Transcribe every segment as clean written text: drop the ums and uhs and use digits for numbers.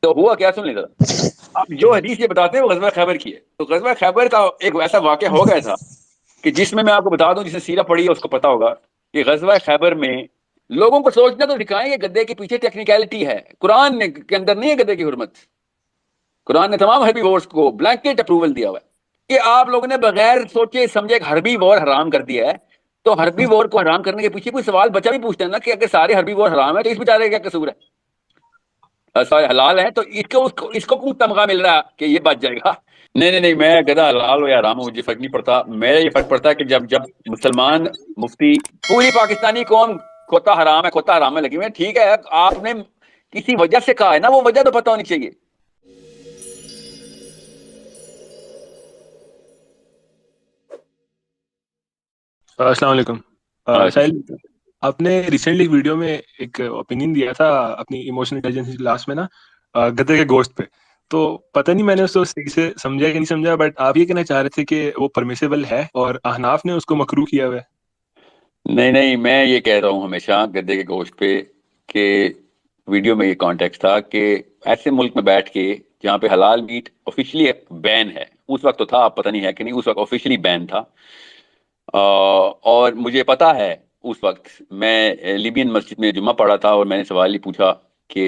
تو ہوا کیا سن لیں ذرا. اب جو حدیث یہ بتاتے ہیں وہ غزوہ خیبر کی ہے. تو غزوہ خیبر کا ایک ایسا واقعہ ہو گیا تھا کہ جس میں آپ کو بتا دوں، جس نے سیرہ پڑھی ہے اس کو پتا ہوگا کہ غزوہ خیبر میں لوگوں کو سوچنا تو دکھائیں کہ گدے کے پیچھے ٹیکنیکلٹی ہے. قرآن کے اندر نہیں ہے گدے کی حرمت. قرآن نے تمام ہربی وارز کو بلینکٹ اپروول دیا ہوا ہے کہ آپ لوگوں نے بغیر سوچے سمجھے ایک ہربی وار حرام کر دیا ہے. تو ہربی وار کو حرام کرنے کے پیچھے کوئی سوال بچہ بھی پوچھتا ہے نا کہ اگر سارے ہربی وار حرام ہے تو اس بیچارے کا کیا قصور ہے؟ سارے حلال ہیں تو اس کو کون تمغہ مل رہا ہے کہ یہ بچ جائے گا؟ نہیں نہیں نہیں، میں گدا حلال ہو یا حرام ہو مجھے فرق نہیں پڑتا. میرا یہ فرق پڑتا ہے کہ جب مسلمان مفتی پوری پاکستانی قوم کھوتا حرام ہے لگی ہوئی ہے. ٹھیک ہے، آپ نے کسی وجہ سے کہا ہے نا، وہ وجہ تو پتہ ہونی چاہیے. السلام علیکم. ساحل، آپ نے ریسنٹلی ویڈیو میں ایک اوپینین دیا تھا اپنی ایموشنل انٹیلیجنس کلاس میں نا، گدے کے گوشت پہ. تو پتہ نہیں میں نے اس کو صحیح سے سمجھا کہ نہیں سمجھا، بٹ آپ یہ کہنا چاہ رہے تھے کہ وہ پرمیسیبل ہے اور احناف نے اس کو مکروہ کیا ہوا ہے. نہیں، میں یہ کہہ رہا ہوں ہمیشہ گدے کے گوشت پہ کہ ویڈیو میں یہ کانٹیکٹ تھا کہ ایسے ملک میں بیٹھ کے جہاں پہ حلال میٹ آفیشلی بین ہے، اس وقت تو تھا، آپ پتہ نہیں ہے کہ نہیں، اس وقت آفیشلی بین تھا. اور مجھے پتا ہے اس وقت میں لیبین مسجد میں جمعہ پڑھا تھا اور میں نے سوال ہی پوچھا کہ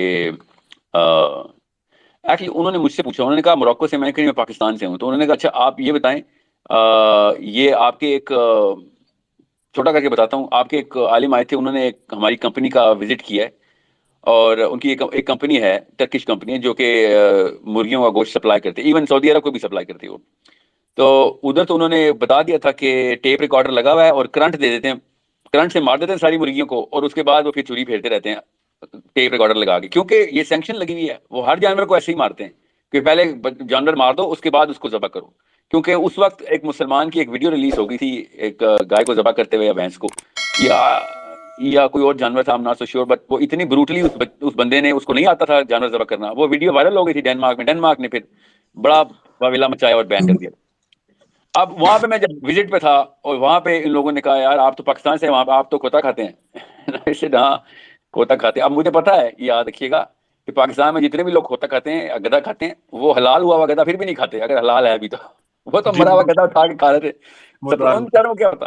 ایکچولی انہوں نے مجھ سے پوچھا، انہوں نے کہا موروکو سے. میں نے کہا میں پاکستان سے ہوں. تو انہوں نے کہا اچھا آپ یہ بتائیں، یہ آپ کے ایک چھوٹا کر کے بتاتا ہوں، آپ کے ایک عالم آئے تھے، انہوں نے ہماری کمپنی کا وزٹ کیا ہے، اور ان کی ایک کمپنی ہے، ٹرکش کمپنی ہے، جو کہ مرغیوں کا گوشت سپلائی کرتے ہیں، ایون سعودی عرب کو بھی سپلائی کرتی ہے وہ. تو ادھر تو انہوں نے بتا دیا تھا کہ ٹیپ ریکارڈر لگا ہوا ہے اور کرنٹ دے دیتے ہیں، کرنٹ سے مار دیتے ہیں ساری مرغیوں کو، اور اس کے بعد وہ پھر چھری پھیرتے رہتے ہیں ٹیپ ریکارڈر لگا کے، کیونکہ یہ سینکشن لگی ہوئی ہے. وہ ہر جانور کو ایسے ہی مارتے ہیں کہ پہلے جانور مار دو، اس کے بعد اس کو ذبح کرو. کیونکہ اس وقت ایک مسلمان کی ایک ویڈیو ریلیز ہو گئی تھی ایک گائے کو ذبح کرتے ہوئے یا بھینس کو یا کوئی اور جانور تھا، ناٹ سو شیور، بٹ وہ اتنی بروٹلی اس بندے نے، اس کو نہیں آتا تھا جانور ذبح کرنا. وہ ویڈیو وائرل ہو گئی تھی ڈینمارک نے پھر بڑا واویلا مچایا اور بین کر دیا. اب وہاں پہ میں جب وزٹ پہ تھا اور وہاں پہ ان لوگوں نے کہا یار آپ تو پاکستان سے ہیں، وہاں پہ آپ تو کھوتا کھاتے ہیں. ہاں کھوتا کھاتے ہیں. اب مجھے پتا ہے، یاد رکھیے گا کہ پاکستان میں جتنے بھی لوگ کھوتا کھاتے ہیں، گدھا کھاتے ہیں، وہ حلال ہوا ہوا گدھا پھر بھی نہیں کھاتے. اگر حلال ہے ابھی تو وہ تو مرا ہوا گدھا اٹھا کے کھا رہے تھے. سب ان بیچاروں کو کیا ہوتا؟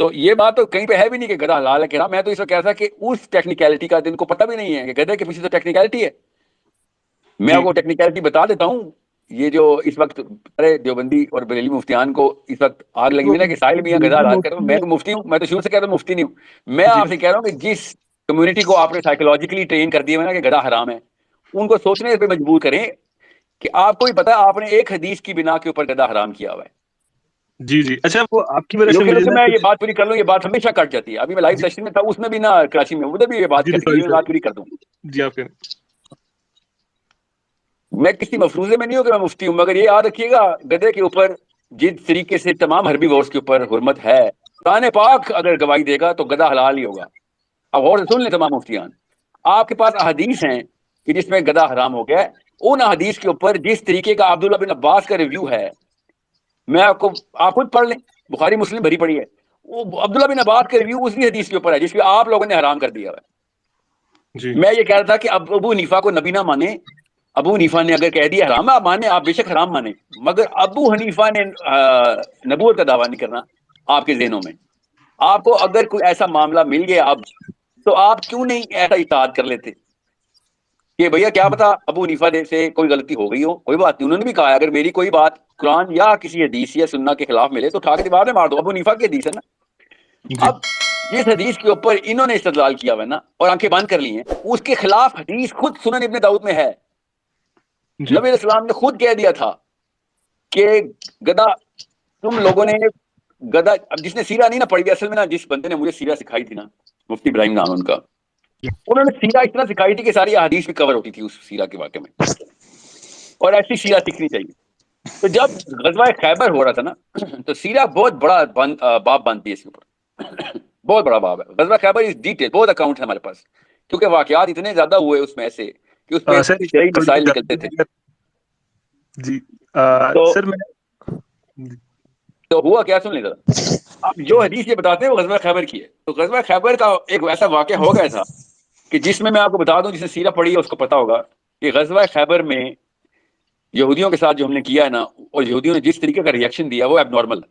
تو یہ بات تو کہیں پہ ہے بھی نہیں کہ گدھا حلال ہے کہ میں تو اس وقت کہہ رہا تھا کہ اس ٹیکنیکلٹی کا ان کو پتہ بھی نہیں ہے کہ گدھے کے پیچھے تو ٹیکنیکلٹی ہے. میں آپ کو ٹیکنیکلٹی بتا دیتا ہوں. یہ جو اس وقت دیوبندی اور بریلی مفتیان کو اس وقت آگ لگی ہوئی نا کہ ساحل میاں گدھا حلال کرو. میں کوئی مفتی ہوں؟ میں تو شروع سے کہہ رہا ہوں مفتی نہیں ہوں. میں آپ سے کہہ رہا ہوں کہ جس کمیونٹی کو آپ نے سائیکولوجیکلی ٹرین کر دیا ہے نا کہ گدھا حرام ہے، ان کو سوچنے پہ مجبور کریں کہ آپ کو بھی پتا آپ نے ایک حدیث کی بنا کے اوپر گدھا حرام کیا ہوا ہے. جی اچھا، وہ آپ کی وجہ سے لیکن میں یہ بات پوری کر لوں، یہ بات ہمیشہ کٹ جاتی ہے. ابھی میں لائیو سیشن میں تھا، اس میں بھی نا کراچی میں، ادھر بھی یہ بات کٹ گئی. میں بات پوری کر دوں. جی آپ میں کسی مفروضے میں نہیں ہوں کہ میں مفتی ہوں، مگر یہ یاد رکھیے گا گدھے کے اوپر جس طریقے سے تمام حربی وارز کے اوپر حرمت ہے، قرآن پاک اگر گواہی دے گا تو گدھا حلال ہی ہوگا. اب غور سے سن لیں تمام مفتیان، آپ کے پاس احادیث ہیں کہ جس میں گدھا حرام ہو گیا ہے. ان احادیث کے اوپر جس طریقے کا عبداللہ بن عباس کا ریویو ہے، میں آپ خود پڑھ لیں، بخاری مسلم بھری پڑھی ہے. وہ عبداللہ بن عباس کا ریویو اسی حدیث کے اوپر ہے جس کو آپ لوگوں نے حرام کر دیا ہے. میں یہ کہہ رہا تھا کہ ابو حنیفہ کو نبی نہ مانے. ابو حنیفہ نے اگر کہہ دیا حرام آپ مانے، آپ بے شک حرام مانے، مگر ابو حنیفہ نے نبوت کا دعویٰ نہیں کرنا. آپ کے ذہنوں میں آپ کو اگر کوئی ایسا معاملہ مل گیا اب، تو آپ کیوں نہیں ایسا اطاعت کر لیتے کہ بھیا کیا پتا ابو حنیفہ سے کوئی غلطی ہو گئی ہو، کوئی بات نہیں. انہوں نے بھی کہا اگر میری کوئی بات قرآن یا کسی حدیث یا سننا کے خلاف ملے تو اٹھا کے دیوار میں مار دو. ابو حنیفہ کی حدیث ہے نا. اب جس حدیث کے اوپر انہوں نے استدلال کیا ہوا ہے نا اور آنکھیں بند کر لی ہیں، اس کے خلاف حدیث خود سنن ابن داؤد میں ہے. نبی علیہ السلام نے خود کہہ دیا تھا کہ گدھا تم لوگوں نے گدھا. اب جس نے سیرہ نہیں نا پڑھی، اصل میں نا جس بندے نے مجھے سیرہ سکھائی تھی نا، مفتی ابراہیم نام ان کا، انہوں نے سیرہ اتنا سکھائی تھی کہ ساری احادیث بھی کور ہوتی تھی اس سیرہ کے واقعے میں، اور ایسی سیرہ سیکھنی چاہیے. تو جب غزوہ خیبر ہو رہا تھا نا، تو سیرہ بہت بڑا باب باندھتی ہے اس کے اوپر، بہت بڑا باب ہے. غزوہ خیبر اس ڈیٹیل بہت اکاؤنٹ ہے ہمارے پاس، کیونکہ واقعات اتنے زیادہ ہوئے اس میں ایسے کہ اس میں شرعی مسائل نکلتے تھے. جی تو سر میں تو ہوا کیا سن لیں ذرا. اب جو حدیث یہ بتاتے ہیں وہ غزوہ خیبر کی ہے. تو غزوہ خیبر کا ایک ایسا واقعہ ہو گیا تھا کہ جس میں آپ کو بتا دوں، جس نے سیرہ پڑھی ہے اس کو پتا ہوگا کہ غزوہ خیبر میں یہودیوں کے ساتھ جو ہم نے کیا ہے نا، اور یہودیوں نے جس طریقے کا ریئیکشن دیا وہ اب نارمل ہے.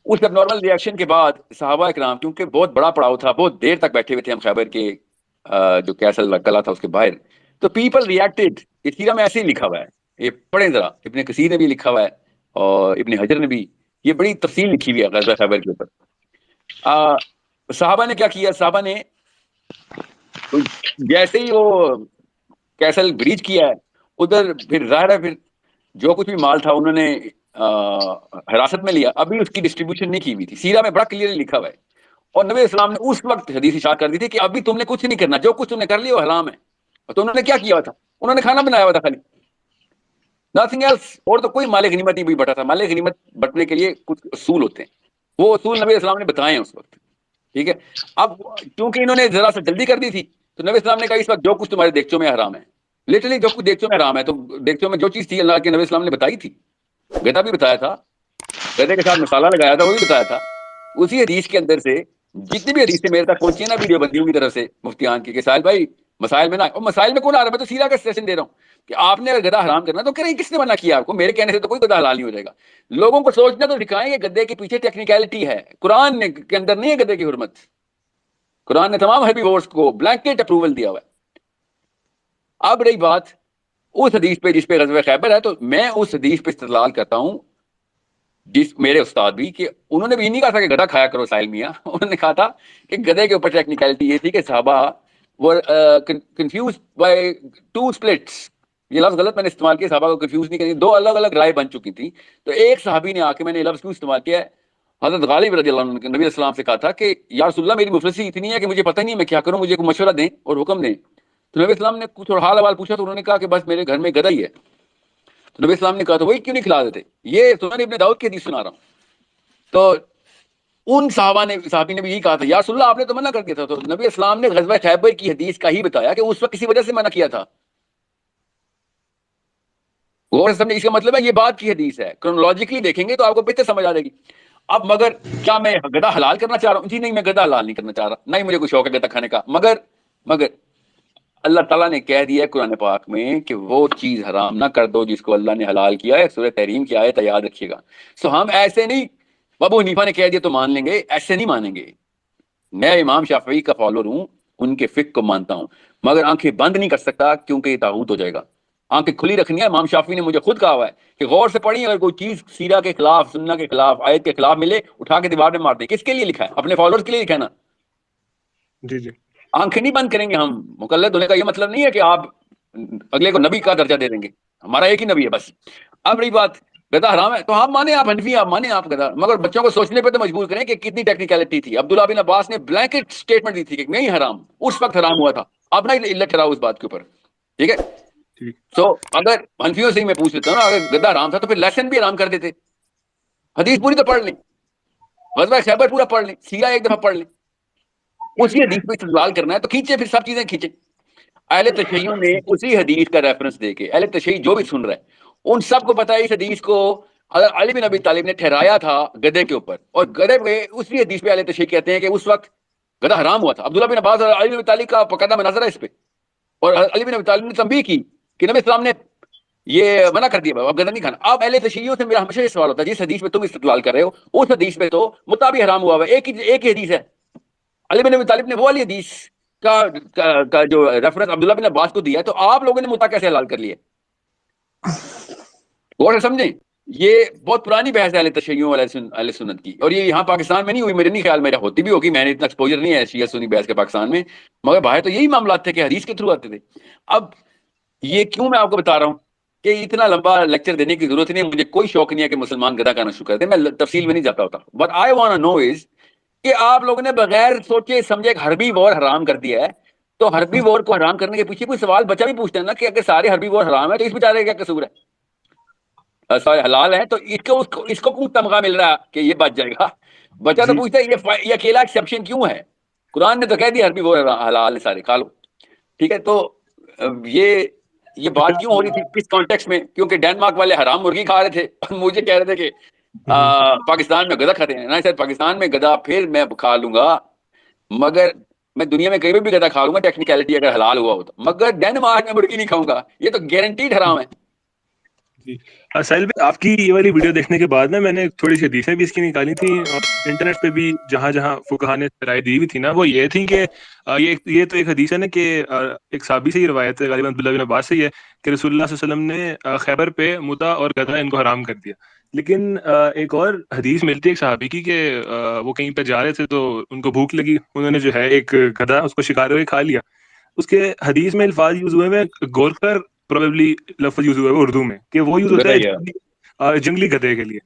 اس اب نارمل ریئیکشن کے بعد صحابہ اکرام، کیونکہ بہت بڑا پڑاؤ تھا، بہت دیر تک بیٹھے ہوئے تھے ہم خیبر کے جو کیسل قلعہ تھا اس کے باہر، تو پیپل ریئیکٹڈ. اس سیرہ میں ایسے ہی لکھا ہوا ہے، یہ پڑھیں ذرا، ابن کثیر نے بھی لکھا ہوا ہے اور ابن حجر نے بھی، یہ بڑی تفصیل لکھی ہوئی ہے غزوہ خیبر کے اوپر. صحابہ نے کیا کیا؟ صحابہ نے جیسے ہی وہ کیسل بریچ کیا ہے، ادھر پھر ظاہر ہے پھر جو کچھ بھی مال تھا انہوں نے حراست میں لیا. ابھی اس کی ڈسٹریبیوشن نہیں کی ہوئی تھی. سیرہ میں بڑا کلیئرلی لکھا ہوا ہے. اور نبی اسلام نے اس وقت حدیث اشاعت کر دی تھی کہ ابھی تم نے کچھ نہیں کرنا، جو کچھ تم نے کر لیا وہ حرام ہے. تو انہوں نے کیا کیا تھا؟ انہوں نے کھانا بنایا ہوا تھا خالی، نتھنگ ایلس. اور تو کوئی مال غنیمت نہیں بھی بٹا تھا. مال غنیمت بٹنے کے لیے کچھ اصول ہوتے ہیں، وہ اصول نبی اسلام نے بتائے ہیں اس وقت. ٹھیک ہے. اب کیونکہ انہوں نے ذرا سا جلدی کر دی تھی تو نبی اسلام نے کہا اس وقت جو کچھ تمہارے دیگچوں میں حرام ہے، لٹرلی جو کچھ دیگچوں میں حرام ہے. تو دیگچوں میں جو چیز تھی اللہ کے نبی اسلام نے بتائی تھی. گدا بھی بتایا تھا، گدے کے ساتھ مسالہ لگایا تھا وہ بھی بتایا تھا. اسی حدیث کے اندر سے جتنی بھی حدیثیں میرے تک پہنچی ہیں نا ویڈیو بندیوں کی طرف سے مفتیان کی، کہ ساحل بھائی مسائل میں نہ، اور مسائل میں کون آ رہا ہے؟ میں تو سیرہ کا سیشن دے رہا ہوں کہ آپ نے اگر گدا حرام کرنا تو کریں. کس نے منع کیا آپ کو؟ میرے کہنے سے تو کوئی گدا حلال نہیں ہو جائے گا. لوگوں کو سوچنا تو دکھائیں کہ گدے کے پیچھے ٹیکنیکلٹی ہے. قرآن کے اندر نہیں ہے گدے کی حرمت. قرآن نے تمام ہیبی وورس کو بلینکٹ اپروول دیا ہوا ہے. اب رہی بات اس حدیث پہ جس پہ غزوہ خیبر ہے، تو میں اس حدیث پہ استدلال کرتا ہوں جس میرے استاد بھی، کہ انہوں نے بھی نہیں کہا تھا کہ گدھا کھایا کرو ساحل میاں. انہوں نے کہا تھا کہ گدھے کے اوپر ٹیکنیکلٹی یہ تھی کہ صحابہ were confused by two splits. یہ لفظ غلط میں نے استعمال کیا، صحابہ کو کنفیوز نہیں کریں، دو الگ الگ رائے بن چکی تھی. تو ایک صحابی نے آ کے، میں نے یہ لفظ کیوں استعمال کیا ہے، حضرت غالب رضی اللہ عنہ نے نبی السلام سے کہا تھا کہ یا رسول اللہ میری مفلسی اتنی ہے کہ مجھے پتہ نہیں ہے میں کیا کروں، مجھے کوئی مشورہ دیں اور حکم دیں. تو نبی السلام نے کچھ اور حال حوال پوچھا تو انہوں نے کہا کہ بس میرے گھر میں گدھا ہی ہے. تو نبی السلام نے کہا تو وہی کیوں نہیں کھلا دیتے؟ یہ سنن ابن داؤد کی حدیث سنا رہا ہوں. تو ان صحابی نے بھی یہی کہا تھا یا رسول اللہ آپ نے تو منع کر دیا تھا. تو نبی اسلام نے غزوہ خیبر کی حدیث کا ہی بتایا کہ اس وقت کسی وجہ سے منع کیا تھا. غور سے سمجھے، اس کا مطلب ہے یہ بات کی حدیث ہے. کرونالوجیکلی دیکھیں گے تو آپ کو بہتر سمجھ آ جائے گی. اب مگر کیا میں گدھا حلال کرنا چاہ رہا ہوں؟ جی نہیں، میں گدھا حلال نہیں کرنا چاہ رہا، نہیں مجھے کوئی شوق ہے گدھا کھانے کا. مگر اللہ تعالیٰ نے کہہ دیا ہے قرآن پاک میں کہ وہ چیز حرام نہ کر دو جس کو اللہ نے حلال کیا ہے. سورہ تحریم کی آیت یاد رکھیے گا. سو ہم ایسے نہیں ابو حنیفہ نے کہہ دیا تو مان لیں گے، ایسے نہیں مانیں گے. میں امام شافعی کا فالوور ہوں، ان کے فقہ کو مانتا ہوں، مگر آنکھیں بند نہیں کر سکتا کیونکہ یہ طاغوت ہو جائے گا. آنکھیں کھلی رکھنی ہے. امام شافعی نے مجھے خود کہا ہوا ہے کہ غور سے پڑھی، اگر کوئی چیز سیرہ کے خلاف، سنہ کے خلاف، آیت کے خلاف ملے اٹھا کے دیوار میں مار دیں. کس کے لیے لکھا ہے؟ اپنے فالوورز کے لیے لکھا ہے نا. جی جی. آنکھیں نہیں بند کریں گے ہم. مقلد ہونے کا یہ مطلب نہیں ہے کہ آپ اگلے کو نبی کا درجہ دے دیں گے. ہمارا ایک ہی نبی ہے بس. اب رہی بات گدھا حرام ہے تو ہم مانیں، آپ حنفی، آپ مانیں آپ گدھا، مگر بچوں کو سوچنے پہ تو مجبور کریں کہ کتنی ٹیکنیکلٹی تھی. عبداللہ بن عباس نے بلینکٹ سٹیٹمنٹ دی تھی کہ نہیں حرام، اس وقت حرام ہوا تھا. آپ نہ علت ٹھہراؤ اس بات کے اوپر. ٹھیک ہے. ٹھیک. سو اگر حنفیوں سے ہی میں پوچھ لیتا ہوں نا، اگر گدھا حرام تھا تو پھر لیسن بھی حرام کر دیتے. حدیث پوری تو پڑھ لیں، غزوہ خیبر پورا پڑھ لیں، سیرہ ایک دفعہ پڑھ لیں. اسی حدیث پہ استدلال کرنا ہے تو کھینچے، پھر سب چیزیں کھینچے. اہل تشیعوں نے اسی حدیث کا ریفرنس دے کے، اہل تشیع جو بھی سن رہا ہے ان سب کو پتا ہے اس حدیث کو علی بن ابی طالب نے ٹھہرایا تھا گدھے کے اوپر. اور گدھے پہ اسی حدیث پہ اہل تشیع کہتے ہیں کہ اس وقت گدھا حرام ہوا تھا. عبداللہ بن عباس اور علی بن ابی طالب کا باقاعدہ مناظرہ ہے اس پہ، اور علی بن ابی طالب نے تنبیہ کی کہ نبی اسلام نے یہ منع کر دیا اب گدھا نہیں کھانا. اب اہل تشیعوں سے میرا ہمیشہ یہ سوال ہوتا ہے، جس حدیث پہ تم استدلال کر رہے ہو اس حدیث پہ تو مطابق حرام ہوا ہوا ہے، ایک ہی حدیث ہے. علی بن ابی طالب نے وہ والی حدیث کا جو ریفرنس عبداللہ بن عباس کو دیا ہے، تو آپ لوگوں نے مطلق کیسے حلال کر لیا؟ غور سے سمجھیں، یہ بہت پرانی بحث ہے اہل تشیعوں اور اہل سنت کی، اور یہ یہاں پاکستان میں نہیں ہوئی. میرے نہیں خیال میرا ہوتی بھی ہوگی، میں نے اتنا ایکسپوجر نہیں ہے شیعہ سنی بحث کے پاکستان میں، مگر باہر تو یہی معاملات تھے کہ حدیث کے تھرو آتے تھے. اب یہ کیوں میں آپ کو بتا رہا ہوں کہ اتنا لمبا لیکچر دینے کی ضرورت نہیں ہے. مجھے کوئی شوق نہیں ہے کہ مسلمان گدھا کھانا شروع کر دیں، میں تفصیل میں نہیں جاتا ہوتا. But I want to know is کہ آپ لوگوں نے بغیر سوچے سمجھے ایک حربی وار حرام کر دیا ہے. تو حربی وار کو حرام کرنے کے پیچھے کوئی سوال بچہ بھی پوچھتا ہے نا کہ اگر سارے حربی وار حرام ہے تو اس بیچارے کا کیا قصور ہے؟ سارے حلال ہیں تو اس کو کیوں تمغہ مل رہا ہے کہ یہ بچ جائے گا؟ بچہ تو پوچھتا ہے یہ اکیلا ایکسیپشن کیوں ہے؟ قرآن نے تو کہہ دیا حربی وار حلال ہے سارے، کھا لو. ٹھیک ہے. تو یہ بات کیوں ہو رہی تھی کس کانٹیکس میں؟ کیونکہ ڈینمارک والے حرام مرغی کھا رہے تھے اور مجھے کہہ رہے تھے کہ پاکستان میں گدھا کھاتے ہیں. نہیں سر، پاکستان میں گدھا پھر میں کھا لوں گا، مگر میں دنیا میں کہیں بھی گدا کھا لوں گا ٹیکنیکلٹی اگر حلال ہوا ہو تو, مگر ڈینمارک میں مرغی نہیں کھاؤں گا, یہ تو گارنٹیڈ حرام ہے. جی ساحل بھائی, آپ کی یہ والی ویڈیو دیکھنے کے بعد نا میں نے تھوڑی سی حدیثیں بھی اس کی نکالی تھیں, اور انٹرنیٹ پہ بھی جہاں جہاں فقہا نے رائے دی ہوئی تھی نا, وہ یہ تھی کہ یہ تو ایک حدیث ہے نا کہ ایک صحابی سے ہی روایت ہے, غالباً عبداللہ بن عباس سے ہی ہے, کہ رسول اللہ صلی اللہ علیہ وسلم نے خیبر پہ متا اور گدھا ان کو حرام کر دیا. لیکن ایک اور حدیث ملتی ہے ایک صحابی کی کہ وہ کہیں پہ جا رہے تھے تو ان کو بھوک لگی, انہوں نے جو ہے ایک گدھا اس کو شکار ہوئے کھا لیا. اس کے حدیث میں الفاظ یوز ہوئے ہیں, گور کر پروبیبلی لفظ یوز ہوا ہے اردو میں, کہ وہ یوز ہوتا گدا ہے ہی ہے. جنگلی گدھے کے لیے.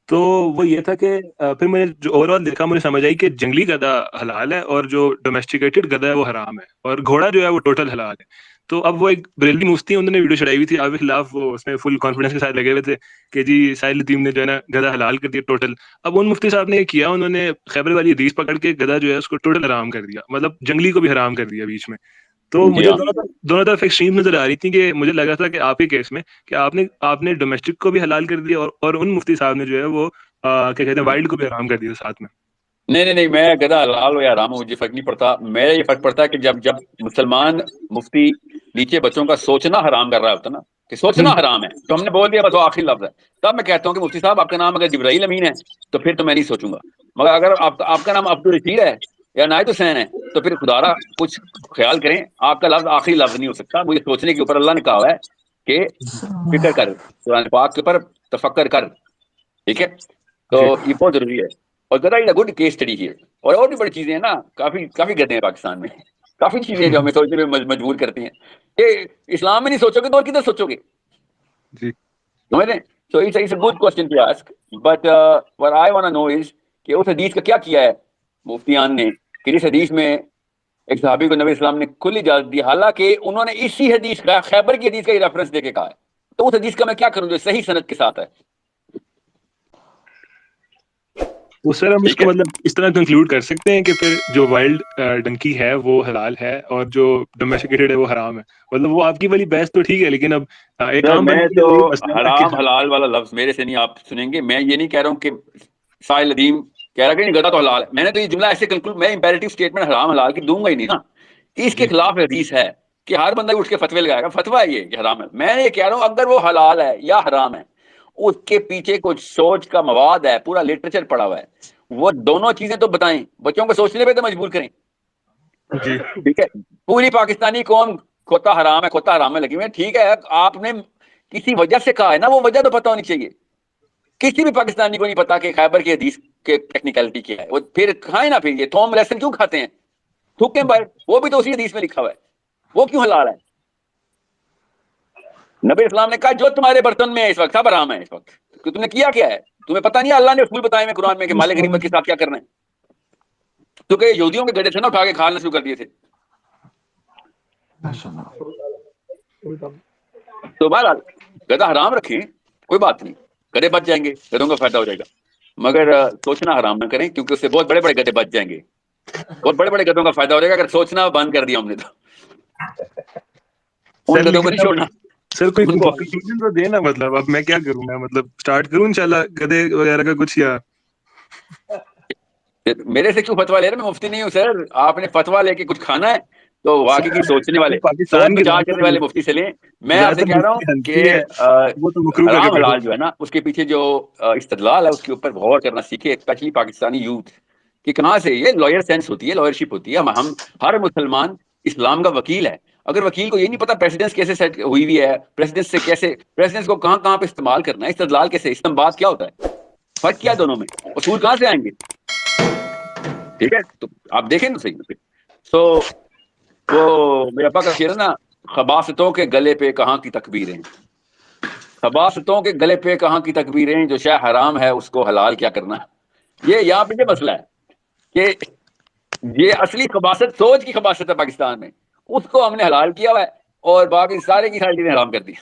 تو وہ یہ تھا کہ پھر میں نے جو اوور آل دیکھا مجھے سمجھ آئی کہ جنگلی گدھا حلال ہے اور جو ڈومیسٹیکیٹڈ گدھا ہے وہ حرام ہے, اور گھوڑا جو ہے وہ ٹوٹل حلال ہے. تو اب وہ ایک بریلوی مفتی ہیں, انہوں نے ویڈیو چڑھائی ہوئی تھی آپ کے خلاف, وہ اس میں فل کانفیڈنس کے ساتھ لگے ہوئے تھے کہ جی ساحل ندیم نے جو ہے نا گدھا حلال کر دیا ٹوٹل. اب ان مفتی صاحب نے یہ کیا, انہوں نے خیبر والی حدیث پکڑ کے گدھا جو ہے اس کو ٹوٹل حرام کر دیا, مطلب جنگلی کو بھی حرام کر دیا بیچ میں. تو جی مجھے ہاں. دونوں طرف ایکسٹریم نظر آ رہی تھی, کہ مجھے لگا تھا کہ آپ کے کیس میں کہ آپ نے ڈومیسٹک کو بھی حلال کر دیا, اور ان مفتی صاحب نے جو ہے وہ کیا کہتے ہیں وائلڈ کو بھی حرام کر دیا ساتھ میں. نہیں, میں گدا حلال ہو یا حرام ہو مجھے فرق نہیں پڑتا. میرا یہ فرق پڑتا ہے کہ جب مسلمان مفتی نیچے بچوں کا سوچنا حرام کر رہا ہوتا نا, کہ سوچنا حرام ہے, تو ہم نے بول دیا بس وہ آخری لفظ ہے, تب میں کہتا ہوں کہ مفتی صاحب آپ کا نام اگر جبرائیل امین ہے تو پھر تو میں نہیں سوچوں گا. مگر اگر آپ کا نام عبدالرشید ہے یا نایت حسین ہے تو پھر خدا را کچھ خیال کریں, آپ کا لفظ آخری لفظ نہیں ہو سکتا. مجھے سوچنے کے اوپر اللہ نے کہا ہے کہ فکر کر, قرآن پاک کے اوپر تفکر کر, ٹھیک ہے. تو جی یہ بہت ضروری ہے. اور گدا is a good case study here. اور بھی بڑی چیزیں ہیں نا, کافی گدے ہیں پاکستان میں, کافی چیزیں ہیں جو ہمیں سوچنے میں مجبور کرتی ہیں. کہ اسلام میں نہیں سوچو گے تو اور کدھر سوچو گے, جی سمجھ رہے ہیں. So it's a good question to ask, but what I want to know is کہ اس حدیث کا کیا کیا ہے مفتیان نے, کہ اس حدیث میں ایک صحابی کو نبی اسلام نے کھلی اجازت دی, حالانکہ انہوں نے اسی حدیث کا, خیبر کی حدیث کا ہی ریفرنس دے کے کہا ہے. تو اس حدیث کا میں کیا کروں جو صحیح سند کے ساتھ ہے, تو سر ہم اس ٹھیک کو ہے. مطلب اس طرح کنکلوڈ کر سکتے ہیں کہ پھر جو وائلڈ ڈنکی ہے وہ حلال ہے اور جو ڈومیسٹیکیٹڈ ہے وہ حرام ہے. مطلب وہ آپ کی والی بحث تو ٹھیک ہے, لیکن اب ایک سر عام میں بندے کے تو لیے مسئلہ ہے نا کہ حرام حلال والا لفظ میرے سے نہیں آپ سنیں گے. میں یہ نہیں کہہ رہا ہوں کہ ساحل ندیم کہہ رہا کہ نہیں گدا تو حلال ہے. میں نے تو یہ جملہ ایسے کنکلوڈ, میں امپیریٹو اسٹیٹمنٹ حرام حلال کی دوں گا ہی نہیں نا. اس کے جی خلاف حدیث ہے کہ ہر بندہ اٹھ کے فتوی لگائے گا, فتویٰ ہے یہ کہ حرام ہے. میں یہ کہہ رہا ہوں اگر وہ حلال ہے یا حرام ہے, اس کے پیچھے کچھ سوچ کا مواد ہے, پورا لٹریچر پڑا ہوا ہے, وہ دونوں چیزیں تو بتائیں, بچوں کو سوچنے پہ تو مجبور کریں, جی ٹھیک ہے. پوری پاکستانی قوم کھوتا حرام ہے کھوتا حرام میں لگی ہوئی ہے, ٹھیک ہے. آپ نے کسی وجہ سے کہا ہے نا, وہ وجہ تو پتہ ہونی چاہیے. کسی بھی پاکستانی کو نہیں پتا کہ خیبر کی حدیث کے ٹیکنیکلٹی کیا ہے. وہ پھر کھائیں نا, پھر یہ تھوم لیسن کیوں کھاتے ہیں, تھوکیں باہر, وہ بھی تو اسی حدیث میں لکھا ہوا ہے, وہ کیوں حلال ہے. نبی اسلام نے کہا جو تمہارے برتن میں ہے اس وقت سب حرام ہے اس وقت, کہ تم نے کیا کیا ہے, تمہیں پتہ نہیں. اللہ نے اصول بتائے میں قرآن میں کہ مال غنیمت کے ساتھ کیا کرنا ہے, کیونکہ یہودیوں کے گڑے تھے نا, اٹھا کے کھانا شروع کر دیے تھے. تو بہرحال گدا حرام رکھیں, کوئی بات نہیں, گدے بچ جائیں گے, گدوں کا فائدہ ہو جائے گا. مگر سوچنا حرام نہ کریں, کیونکہ اس سے بہت بڑے بڑے گدے بچ جائیں گے, بہت بڑے بڑے گدوں کا فائدہ ہو جائے گا. اگر سوچنا بند کر دیا ہم نے تو سر, ان گدوں کو لیکن نہیں اب چھوڑنا, سر کوئی ان کو. کنکلوژن تو دینا, مطلب اب میں کیا کروں, میں مطلب سٹارٹ کروں انشاءاللہ گدے وغیرہ کا کچھ, یا میرے سے کیوں فتوا لے رہے, میں مفتی نہیں ہوں سر. آپ نے فتوا لے کے کچھ کھانا ہے تو واقعی سوچنے والے, سوچ پاکستان کی بچار زیادہ کرنے والے مفتی سے لیں. میں آپ زیادہ سے تر کہہ رہا ہوں مفتی حنفی ہے, کہ وہ تو مکروہ کر کے حرام بیٹھے حلال ہوئے جو ہے نا, اس کے پیچھے جو استدلال ہے اس کے اوپر غور کرنا سیکھے, اسپیشلی پاکستانی یوتھ, کہ کہاں سے یہ لائر سینس ہوتی ہے, لائرشپ ہوتی ہے. ہم ہر مسلمان اسلام کا وکیل ہے. اگر وکیل کو یہ نہیں پتا پریسیڈنس کیسے سیٹ ہوئی ہوئی ہے, پریسیڈنس سے کیسے, پریسیڈنس کو کہاں کہاں پہ استعمال کرنا ہے, استدلال کیسے, استنباط کیا ہوتا ہے, فرق کیا ہے دونوں میں, اصول کہاں سے آئیں گے, ٹھیک ہے. تو آپ دیکھیں نا صحیح. سو وہ میرا پاک کا شعر ہے نا, خباستوں کے گلے پہ کہاں کی تکبیریں, خباستوں کے گلے پہ کہاں کی تکبیریں, جو شے حرام ہے اس کو حلال کیا کرنا. یہ یہاں پہ یہ مسئلہ ہے کہ یہ اصلی خباست سوچ کی خباست ہے پاکستان میں, اس کو ہم نے حلال کیا ہوا ہے, اور باقی سارے کی ساری چیزیں حرام کر دی.